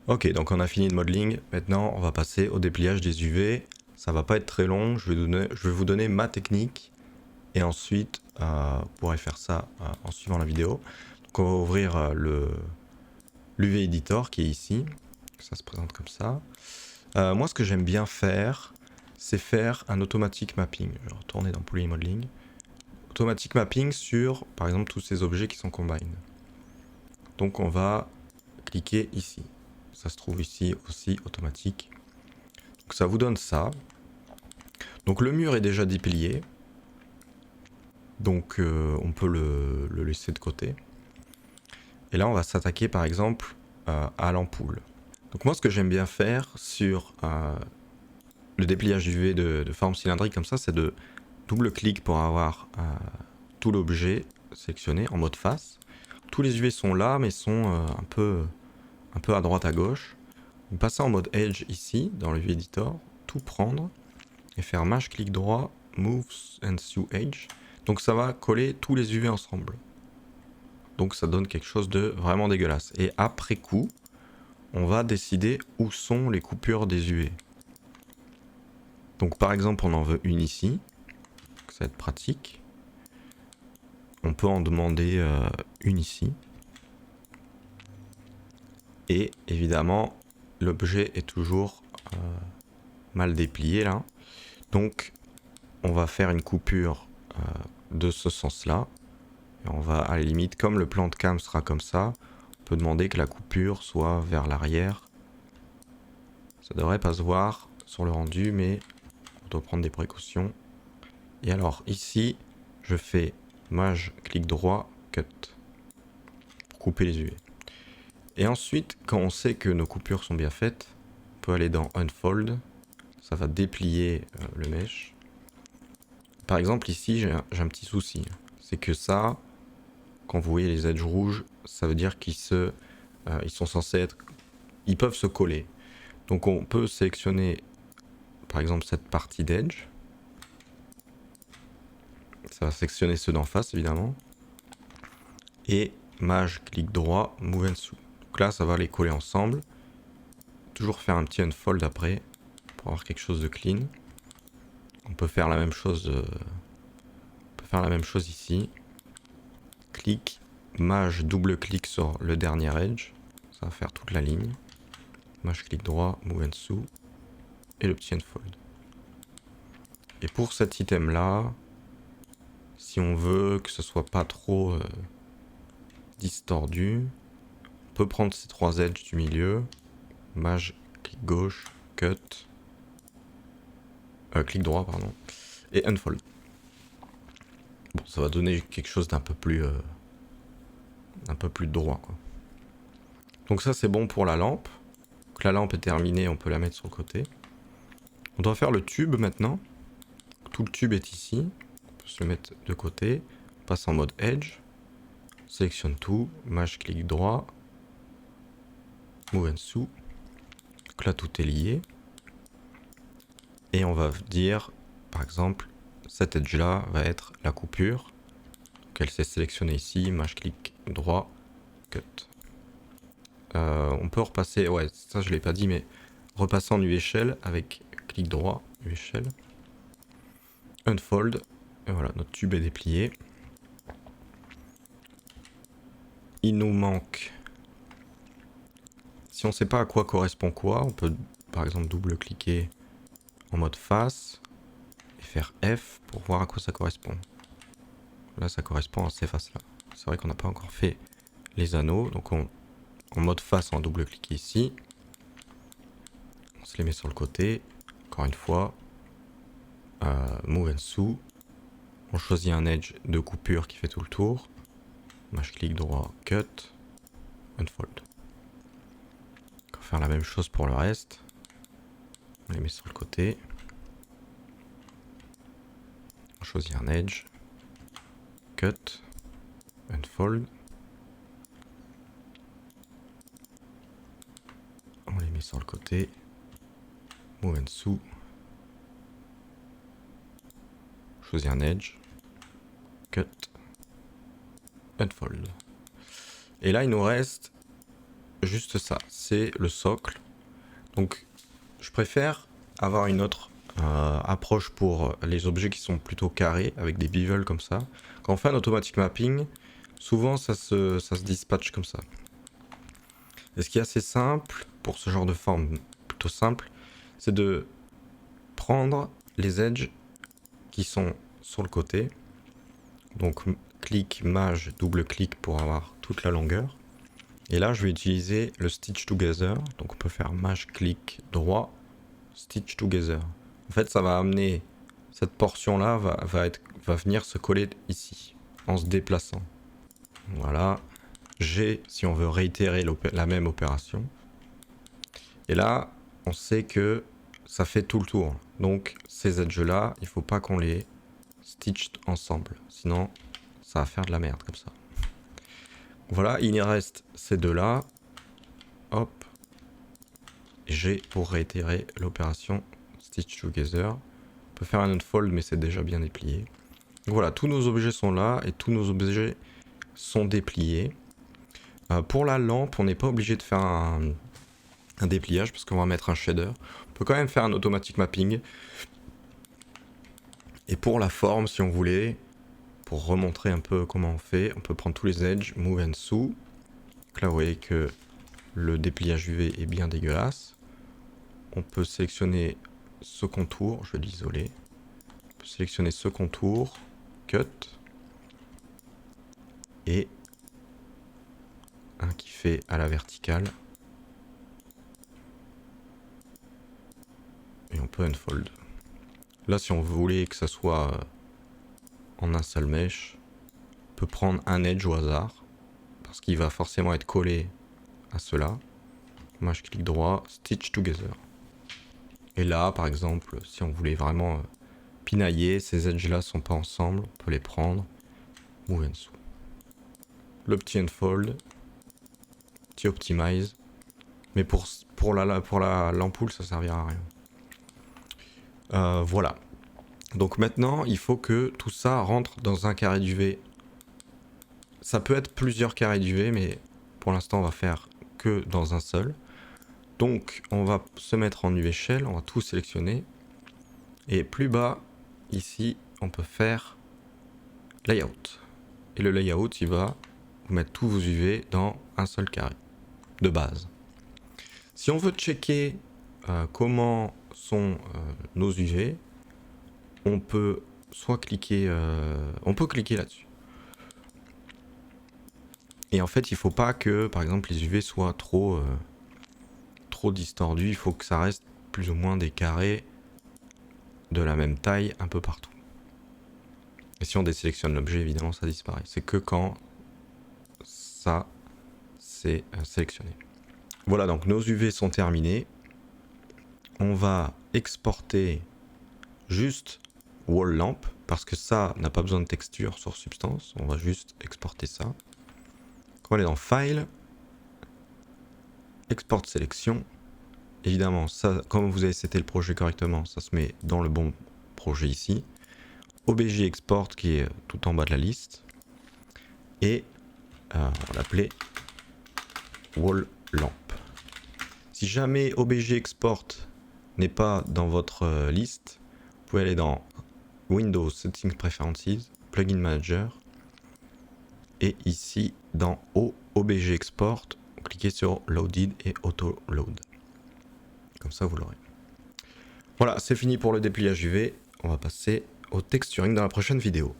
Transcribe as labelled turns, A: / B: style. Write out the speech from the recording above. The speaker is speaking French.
A: Ok, donc on a fini le modeling. Maintenant, on va passer au dépliage des UV. Ça va pas être très long. Je vais vous donner ma technique. Et ensuite, vous pourrez faire ça en suivant la vidéo. Donc on va ouvrir l'UV Editor qui est ici. Ça se présente comme ça. Moi, ce que j'aime bien faire, c'est faire un automatic mapping. Je vais retourner dans Poly Modeling. Automatic mapping sur, par exemple, tous ces objets qui sont combined. Donc on va cliquer ici. Ça se trouve ici aussi, automatique. Donc ça vous donne ça. Donc le mur est déjà déplié. Donc on peut le laisser de côté. Et là on va s'attaquer par exemple à l'ampoule. Donc moi ce que j'aime bien faire sur le dépliage UV de forme cylindrique comme ça, c'est de double-clic pour avoir tout l'objet sélectionné en mode face. Tous les UV sont là mais sont un peu à droite à gauche. Donc passer en mode Edge ici, dans le UV Editor, tout prendre et faire Mâche clic droit, Moves and Sue Edge. Donc ça va coller tous les UV ensemble. Donc ça donne quelque chose de vraiment dégueulasse. Et après coup, on va décider où sont les coupures des UV. Donc par exemple, on en veut une ici. Ça va être pratique. On peut en demander une ici. Et évidemment, l'objet est toujours mal déplié là. Donc on va faire une coupure de ce sens-là. Et on va à la limite, comme le plan de cam sera comme ça, on peut demander que la coupure soit vers l'arrière. Ça devrait pas se voir sur le rendu, mais on doit prendre des précautions. Et alors ici, je fais Maj, clic droit, cut, pour couper les UV. Et ensuite, quand on sait que nos coupures sont bien faites, on peut aller dans Unfold, ça va déplier le mesh. Par exemple ici, j'ai un petit souci, c'est que ça, quand vous voyez les edges rouges, ça veut dire qu'ils sont censés être, ils peuvent se coller. Donc on peut sélectionner par exemple cette partie d'edge. Ça va sélectionner ceux d'en face évidemment. Et Maj, clic droit, Move and Sous. Donc là ça va les coller ensemble. Toujours faire un petit unfold après pour avoir quelque chose de clean. On peut faire la même chose, ici. Clic, Maj, double clic sur le dernier edge. Ça va faire toute la ligne. Maj, clic droit, Move and Sous. Et le petit unfold. Et pour cet item là, si on veut que ce soit pas trop distordu, on peut prendre ces trois edges du milieu, Maj, clic gauche, cut, clic droit pardon, et unfold. Bon, ça va donner quelque chose d'un peu plus droit, quoi. Donc ça c'est bon pour la lampe. Donc la lampe est terminée, on peut la mettre sur le côté. On doit faire le tube maintenant. Tout le tube est ici. On peut se le mettre de côté. On passe en mode edge. On sélectionne tout. Maj, clic droit. Move and sous. Donc là tout est lié. Et on va dire, par exemple, cet edge là va être la coupure. Donc elle s'est sélectionnée ici. Maj, clic droit. Cut. On peut repasser, ouais, ça je l'ai pas dit, mais repasser en UV-Shell avec clic droit, UV-Shell, unfold, et voilà, notre tube est déplié. Il nous manque, si on sait pas à quoi correspond quoi, on peut par exemple double-cliquer en mode face et faire F pour voir à quoi ça correspond. Là, ça correspond à ces faces-là. C'est vrai qu'on n'a pas encore fait les anneaux, donc en mode face, on va double-cliquer ici. On se les met sur le côté. Encore une fois, Move and sous. On choisit un edge de coupure qui fait tout le tour. Maj clic droit, cut, unfold. On va faire la même chose pour le reste. On les met sur le côté. On choisit un edge, cut, unfold. On les met sur le côté. Move and sous. Choisis un edge, cut, unfold. Et là, il nous reste juste ça, c'est le socle. Donc je préfère avoir une autre approche pour les objets qui sont plutôt carrés, avec des bevels comme ça. Quand on fait un automatic mapping, souvent ça se dispatche comme ça. Et ce qui est assez simple, pour ce genre de forme plutôt simple, c'est de prendre les edges qui sont sur le côté. Donc clic, maj, double clic pour avoir toute la longueur. Et là je vais utiliser le stitch together. Donc on peut faire maj, clic, droit, stitch together. En fait ça va amener, cette portion là va venir se coller ici, en se déplaçant. Voilà. G si on veut réitérer la même opération. Et là on sait que ça fait tout le tour. Donc ces edges là, il faut pas qu'on les stitch ensemble. Sinon ça va faire de la merde comme ça. Voilà, il y reste ces deux là. Hop. G pour réitérer l'opération stitch together. On peut faire un unfold mais c'est déjà bien déplié. Donc voilà, tous nos objets sont là et tous nos objets sont dépliés. Pour la lampe, on n'est pas obligé de faire un dépliage parce qu'on va mettre un shader. On peut quand même faire un automatic mapping. Et pour la forme, si on voulait, pour remontrer un peu comment on fait, on peut prendre tous les edges, move and sous. Donc là, vous voyez que le dépliage UV est bien dégueulasse. On peut sélectionner ce contour, je vais l'isoler. On peut sélectionner ce contour, cut. Et un qui fait à la verticale. Et on peut unfold. Là, si on voulait que ça soit en un seul mesh, on peut prendre un edge au hasard, parce qu'il va forcément être collé à cela. Moi, je clique droit, stitch together. Et là, par exemple, si on voulait vraiment pinailler, ces edges-là sont pas ensemble, on peut les prendre, move and sous. Le petit unfold, petit optimize, mais pour l'ampoule, ça servira à rien. Voilà. Donc maintenant, il faut que tout ça rentre dans un carré d'UV. Ça peut être plusieurs carrés d'UV, mais pour l'instant, on va faire que dans un seul. Donc, on va se mettre en UV Shell, on va tout sélectionner. Et plus bas, ici, on peut faire Layout. Et le Layout, il va vous mettre tous vos UV dans un seul carré de base. Si on veut checker comment sont nos UV, on peut soit cliquer, on peut cliquer là-dessus. Et en fait, il faut pas que, par exemple, les UV soient trop distordus. Il faut que ça reste plus ou moins des carrés de la même taille un peu partout. Et si on désélectionne l'objet, évidemment, ça disparaît. C'est que quand ça c'est sélectionné. Voilà, donc nos UV sont terminés. On va exporter juste wall lamp parce que ça n'a pas besoin de texture sur substance. On va juste exporter ça. On va aller dans File, Export sélection. Évidemment, ça, comme vous avez seté le projet correctement, ça se met dans le bon projet ici. OBJ export qui est tout en bas de la liste. Et on va l'appeler wall lamp. Si jamais OBJ export n'est pas dans votre liste, vous pouvez aller dans Windows Settings Preferences, Plugin Manager, et ici dans OBJ export, cliquez sur Loaded et Auto Load. Comme ça vous l'aurez. Voilà, c'est fini pour le dépliage UV. On va passer au texturing dans la prochaine vidéo.